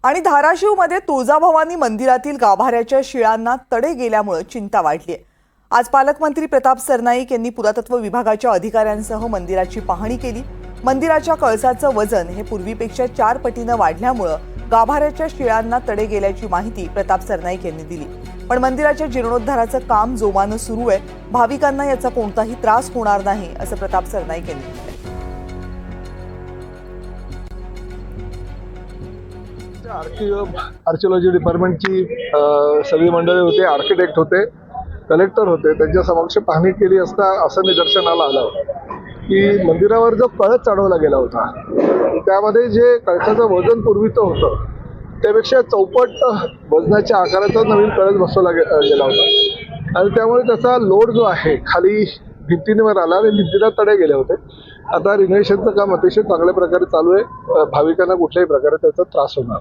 आणि धाराशिवमध्ये तुळजाभवानी मंदिरातील गाभाऱ्याच्या शिळांना तडे गेल्यामुळे चिंता वाढली आहे। आज पालकमंत्री प्रताप सरनाईक यांनी पुरातत्व विभागाच्या अधिकाऱ्यांसह मंदिराची पाहणी केली। मंदिराच्या कळसाचं वजन हे पूर्वीपेक्षा 4 पटीने वाढल्यामुळे गाभाऱ्याच्या शिळांना तडे गेल्याची माहिती प्रताप सरनाईक यांनी दिली। पण मंदिराच्या जीर्णोद्धाराचं काम जोमानं सुरू आहे, भाविकांना याचा कोणताही त्रास होणार नाही असं प्रताप सरनाईक यांनी म्हटलंय। आर्किओलॉजी डिपार्टमेंटची सगळी मंडळी होते, आर्किटेक्ट होते, कलेक्टर होते। त्यांच्या समक्ष पाहणी केली असता असं निदर्शनाला आलं की मंदिरावर जो कळस चढवला गेला होता त्यामध्ये जे कळसाचं वजन पूर्वीचं होतं त्यापेक्षा चौपट वजनाच्या आकाराचा नवीन कळस बसवला गेला होता आणि त्यामुळे त्याचा लोड जो आहे खाली भिंतींवर आला आणि भिंतीला तडे गेले होते। आता रिनोव्हेशनचं काम अतिशय चांगल्या प्रकारे चालू आहे, भाविकांना कुठल्याही प्रकारे त्याचा त्रास होणार